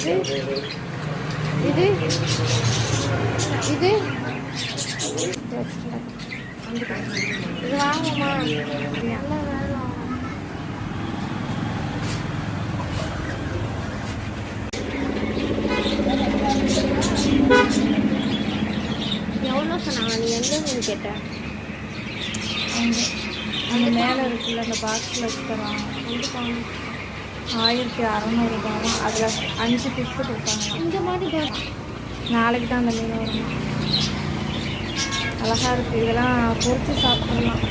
இது இது இது வாங்கம்மா. நல்லா வேணும். எவ்வளோ சொன்னாங்க? நீ எந்த மீன் கேட்ட? அந்த மேலே இருக்குல்ல அந்த பாக்ஸில் வச்சுக்கிறான் 1600 ரூபாவும். அதில் 5 பீஸ் கொடுத்தாங்க. இந்த மாதிரி நாளைக்கு தான் அந்த மீன் வரும். அழகாக இருக்குது. இதெல்லாம் பொரிச்சு சாப்பிட்றலாம்.